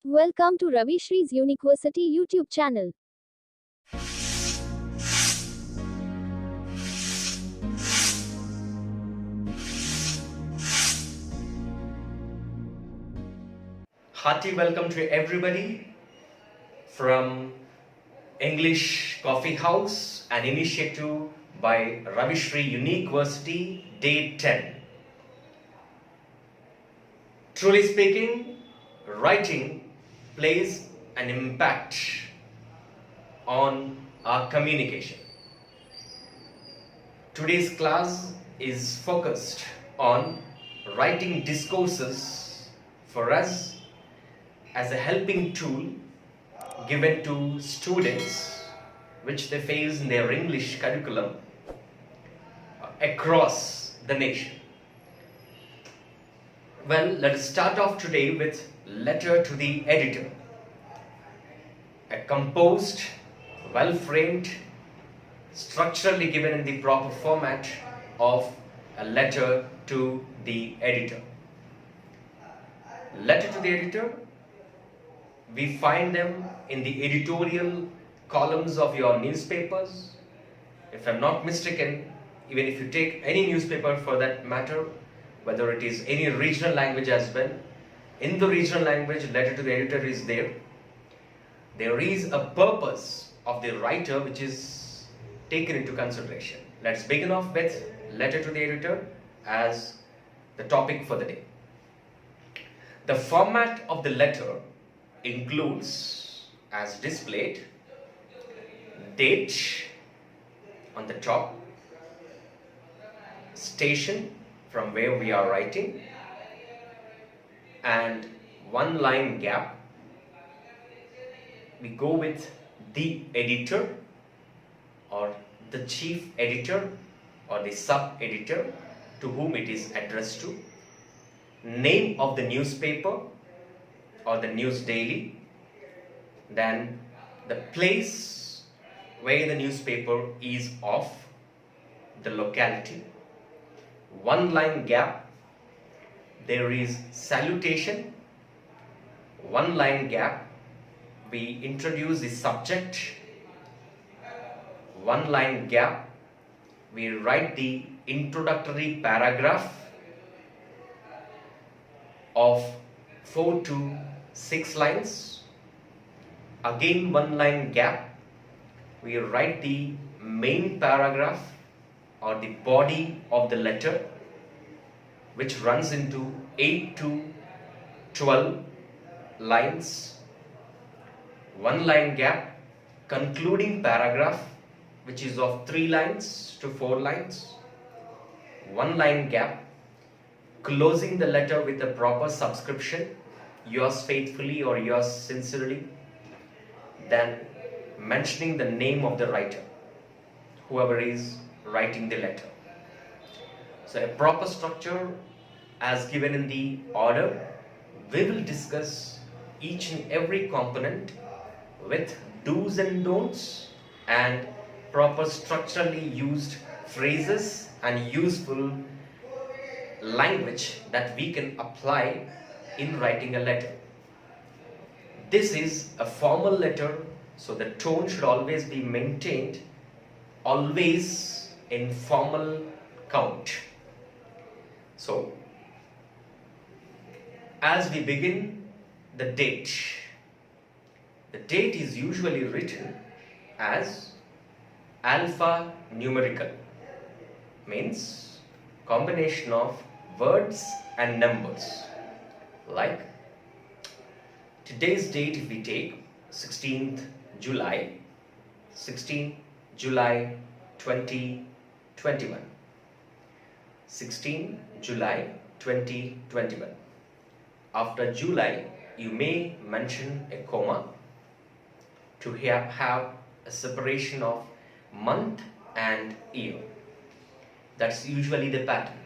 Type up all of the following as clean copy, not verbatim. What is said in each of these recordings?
Welcome to Ravi Shree's University YouTube channel. Hearty welcome to everybody from English Coffee House, an initiative by Ravi Shree University, Day-10. Truly speaking, writing plays an impact on our communication. Today's class is focused on writing discourses for us as a helping tool given to students which they face in their English curriculum across the nation. Well, let us start off today with letter to the editor. A composed, well-framed, structurally given in the proper format of a letter to the editor. Letter to the editor, we find them in the editorial columns of your newspapers. If I'm not mistaken, even if you take any newspaper for that matter, whether it is any regional language as well, in the regional language, letter to the editor is there. There is a purpose of the writer which is taken into consideration. Let's begin off with letter to the editor as the topic for the day. The format of the letter includes, as displayed, date on the top, station from where we are writing, and one line gap. We go with the editor or the chief editor or the sub-editor to whom it is addressed to, name of the newspaper or the news daily, then the place where the newspaper is of, the locality, one line gap, there is salutation, one line gap, we introduce the subject, one line gap, we write the introductory paragraph of 4 to 6 lines, again one line gap, we write the main paragraph or the body of the letter, which runs into 8 to 12 lines, one line gap, concluding paragraph which is of 3 lines to 4 lines, one line gap, closing the letter with a proper subscription, yours faithfully or yours sincerely, then mentioning the name of the writer, whoever is writing the letter. So a proper structure as given in the order. We will discuss each and every component with do's and don'ts and proper structurally used phrases and useful language that we can apply in writing a letter. This is a formal letter, so the tone should always be maintained, always in formal count. So, as we begin, the date. The date is usually written as alpha numerical, means combination of words and numbers. Like today's date, if we take 16th July 2021, 16 July 2021. After July, you may mention a comma to have a separation of month and year. That's usually the pattern.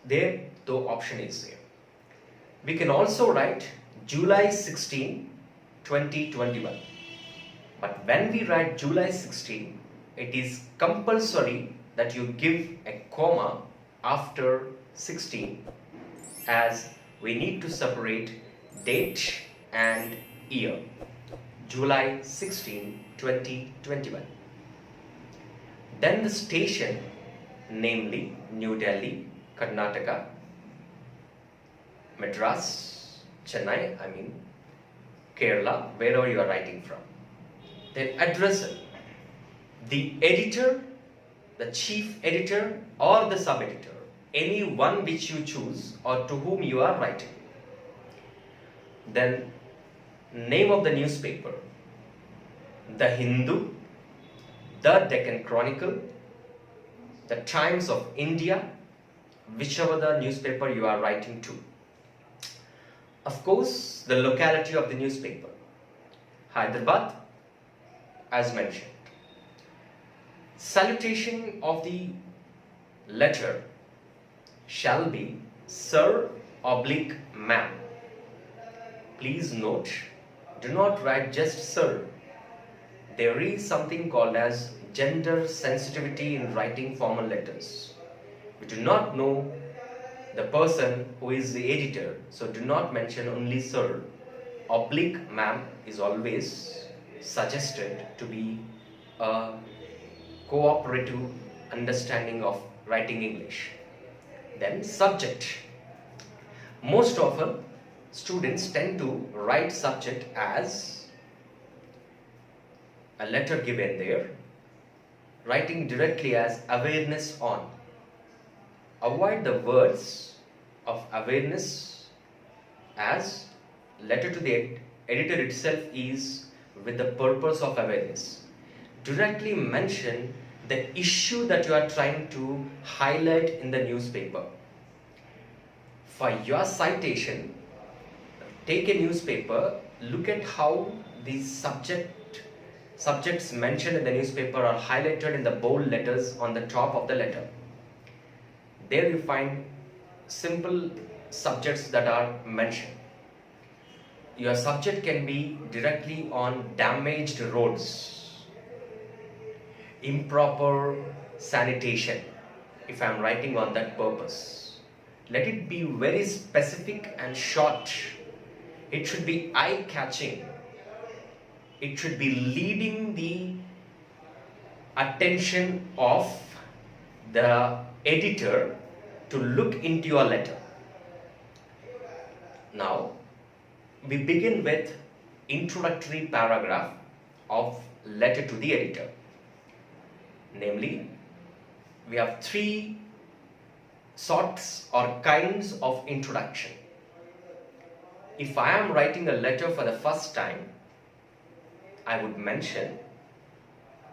There, the option is there. We can also write July 16, 2021. But when we write July 16, it is compulsory that you give a comma after 16, as we need to separate date and year, July 16, 2021. Then the station, namely New Delhi, Karnataka, Madras, Chennai, Kerala, wherever you are writing from. Then address the editor, the chief editor or the sub-editor, any one which you choose or to whom you are writing. Then name of the newspaper, the Hindu, the Deccan Chronicle, the Times of India, whichever the newspaper you are writing to. Of course, the locality of the newspaper, Hyderabad, as mentioned. Salutation of the letter shall be Sir oblique Ma'am. Please note, do not write just Sir. There is something called as gender sensitivity in writing formal letters. We do not know the person who is the editor, so do not mention only Sir. Oblique Ma'am is always suggested to be a cooperative understanding of writing English. Then subject. Most often students tend to write subject as a letter given there, writing directly as awareness on. Avoid the words of awareness, as letter to the editor itself is with the purpose of awareness. Directly mention the issue that you are trying to highlight in the newspaper. For your citation, take a newspaper, look at how the subjects mentioned in the newspaper are highlighted in the bold letters on the top of the letter. There you find simple subjects that are mentioned. Your subject can be directly on damaged roads, improper sanitation, if I am writing on that purpose. Let it be very specific and short. It should be eye-catching. It should be leading the attention of the editor to look into your letter. Now, we begin with introductory paragraph of letter to the editor. Namely, we have three sorts or kinds of introduction. If I am writing a letter for the first time, I would mention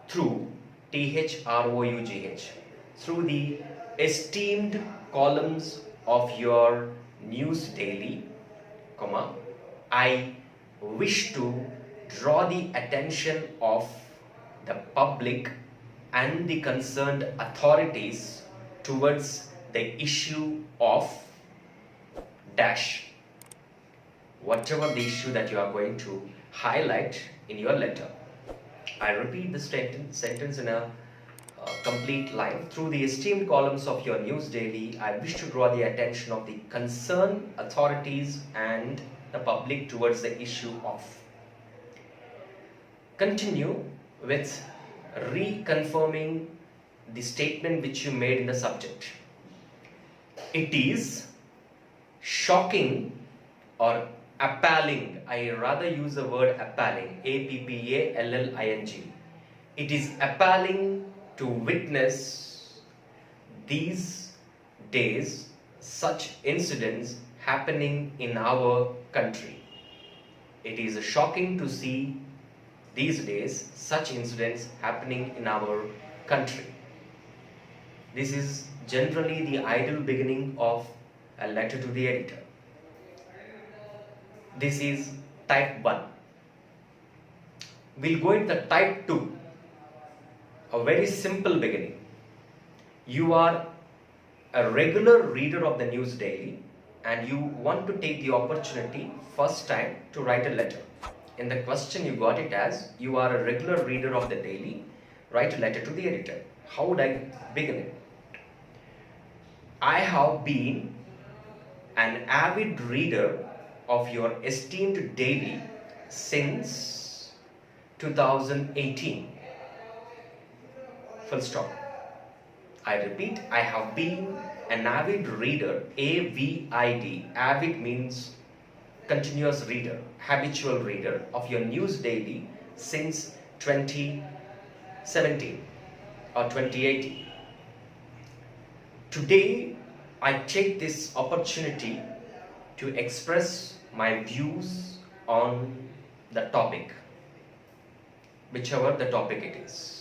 through THROUGH, through the esteemed columns of your news daily, I wish to draw the attention of the public and the concerned authorities towards the issue of dash, whatever the issue that you are going to highlight in your letter. I repeat the sentence in a complete line. Through the esteemed columns of your news daily, I wish to draw the attention of the concerned authorities and the public towards the issue of. Continue with reconfirming the statement which you made in the subject. It is shocking or appalling. I rather use the word appalling. APPALLING. It is appalling to witness these days such incidents happening in our country. It is shocking to see these days such incidents happening in our country. This is generally the ideal beginning of a letter to the editor. This is type 1. We'll go into the type 2. A very simple beginning. You are a regular reader of the news daily and you want to take the opportunity first time to write a letter. In the question you got it as, you are a regular reader of the daily, write a letter to the editor. How would I begin it? I have been an avid reader of your esteemed daily since 2018. Full stop. I repeat, I have been an avid reader, AVID. Avid means continuous reader, habitual reader of your news daily since 2017 or 2018. Today, I take this opportunity to express my views on the topic, whichever the topic it is.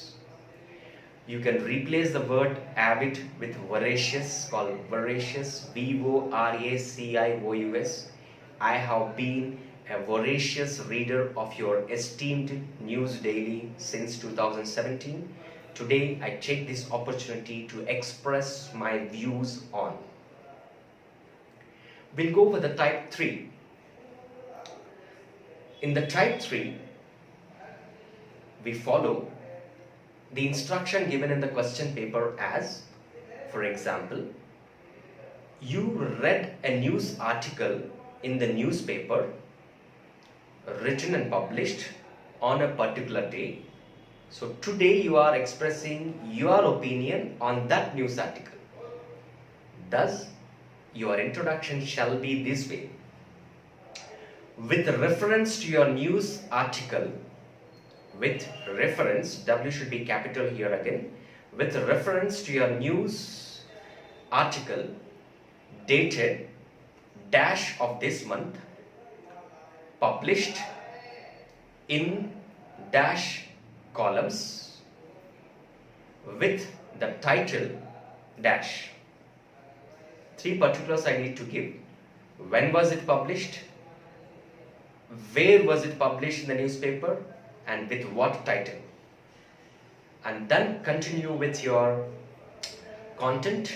You can replace the word avid with voracious, called voracious, VORACIOUS. I have been a voracious reader of your esteemed news daily since 2017. Today, I take this opportunity to express my views on. We'll go for the type 3. In the type 3, we follow the instruction given in the question paper as, for example, you read a news article in the newspaper written and published on a particular day. So today you are expressing your opinion on that news article. Thus, your introduction shall be this way. With reference to your news article, with reference, W should be capital here again, with reference to your news article dated dash of this month, published in dash columns with the title dash. 3 particulars I need to give. When was it published? Where was it published in the newspaper? And with what title? And then continue with your content,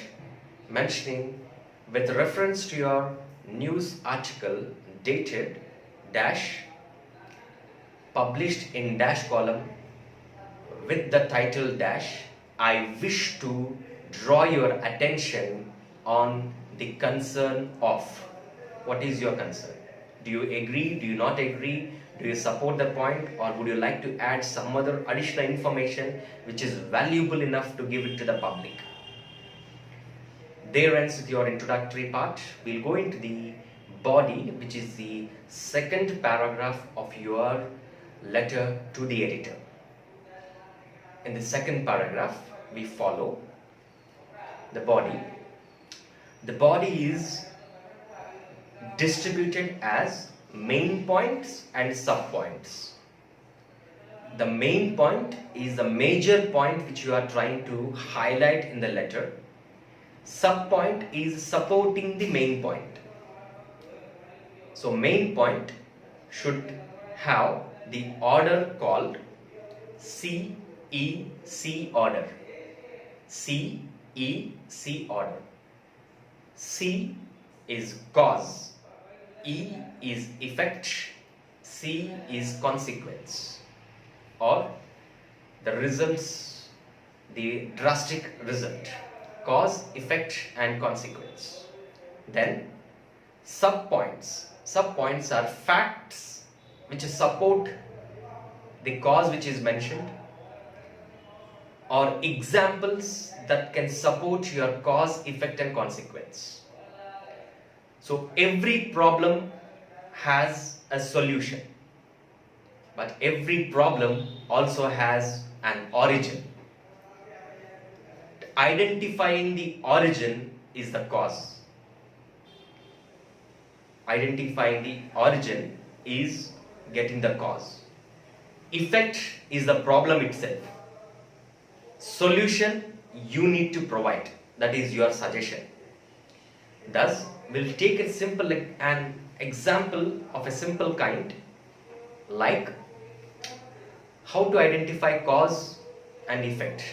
mentioning with reference to your news article dated dash, published in dash column with the title dash. I wish to draw your attention on the concern of. What is your concern? Do you agree? Do you not agree? Do you support the point, or would you like to add some other additional information which is valuable enough to give it to the public? There ends with your introductory part. We'll go into the body, which is the second paragraph of your letter to the editor. In the second paragraph, we follow the body. The body is distributed as main points and sub points. The main point is the major point which you are trying to highlight in the letter. Sub point is supporting the main point. So main point should have the order called CEC order. CEC order. C is cause, E is effect, C is consequence, or the results, the drastic result. Cause, effect and consequence. Then subpoints. Subpoints are facts which support the cause which is mentioned, or examples that can support your cause, effect and consequence. So every problem has a solution, but every problem also has an origin. Identifying the origin is the cause. Identifying the origin is getting the cause. Effect is the problem itself. Solution you need to provide. That is your suggestion. Thus, we'll take an example of a simple kind, like how to identify cause and effect.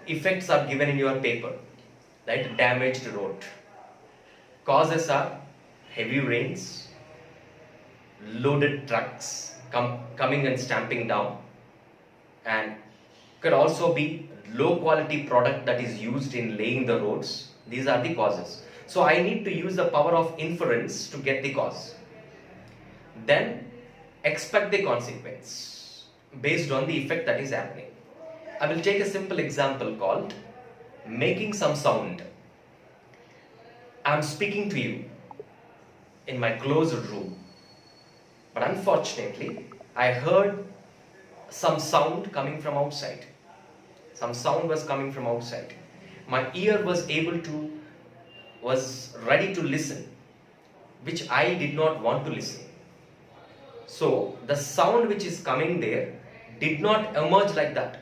Effects are given in your paper, right? Damaged road. Causes are heavy rains, loaded trucks coming and stamping down, and could also be low quality product that is used in laying the roads. These are the causes. So I need to use the power of inference to get the cause. Then expect the consequence based on the effect that is happening. I will take a simple example called making some sound. I am speaking to you in my closed room, but unfortunately I heard some sound coming from outside. Some sound was coming from outside. My ear was ready to listen, which I did not want to listen. So the sound which is coming there did not emerge like that.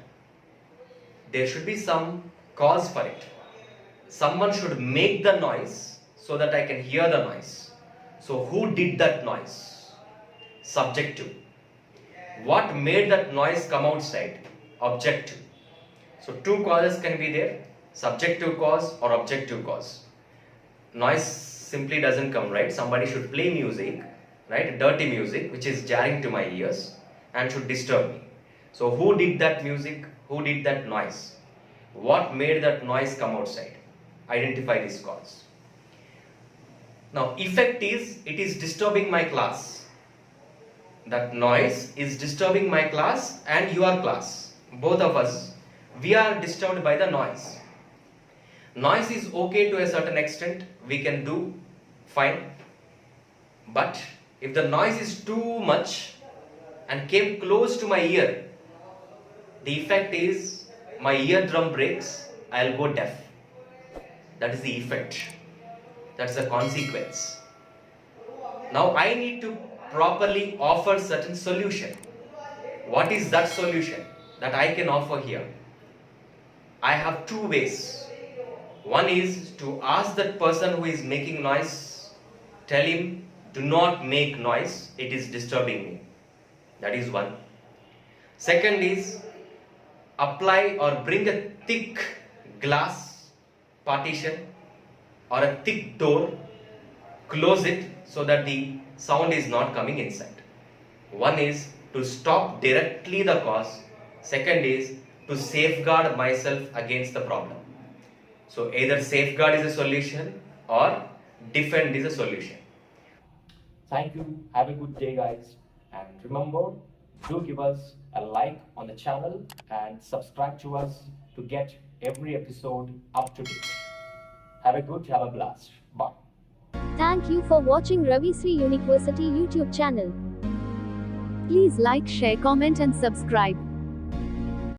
There should be some cause for it. Someone should make the noise so that I can hear the noise. So who did that noise? Subjective. What made that noise come outside? Objective. So two causes can be there, subjective cause or objective cause. Noise simply doesn't come, right? Somebody should play music, right? Dirty music which is jarring to my ears and should disturb me. So who did that music? Who did that noise? What made that noise come outside? Identify this cause. Now effect is, it is disturbing my class. That noise is disturbing my class and your class. Both of us, we are disturbed by the noise. Noise is okay to a certain extent, we can do fine. But if the noise is too much and came close to my ear, the effect is my eardrum breaks, I'll go deaf. That is the effect. That's the consequence. Now I need to properly offer certain solution. What is that solution that I can offer here? I have two ways. One is to ask that person who is making noise, tell him, do not make noise, it is disturbing me. That is one. Second is apply or bring a thick glass partition or a thick door, close it so that the sound is not coming inside. One is to stop directly the cause. Second is to safeguard myself against the problem. So either safeguard is a solution or defend is a solution. Thank you. Have a good day, guys. And remember, do give us a like on the channel and subscribe to us to get every episode up to date. Have a blast. Bye. Thank you for watching Ravi Sri University YouTube channel. Please like, share, comment and subscribe.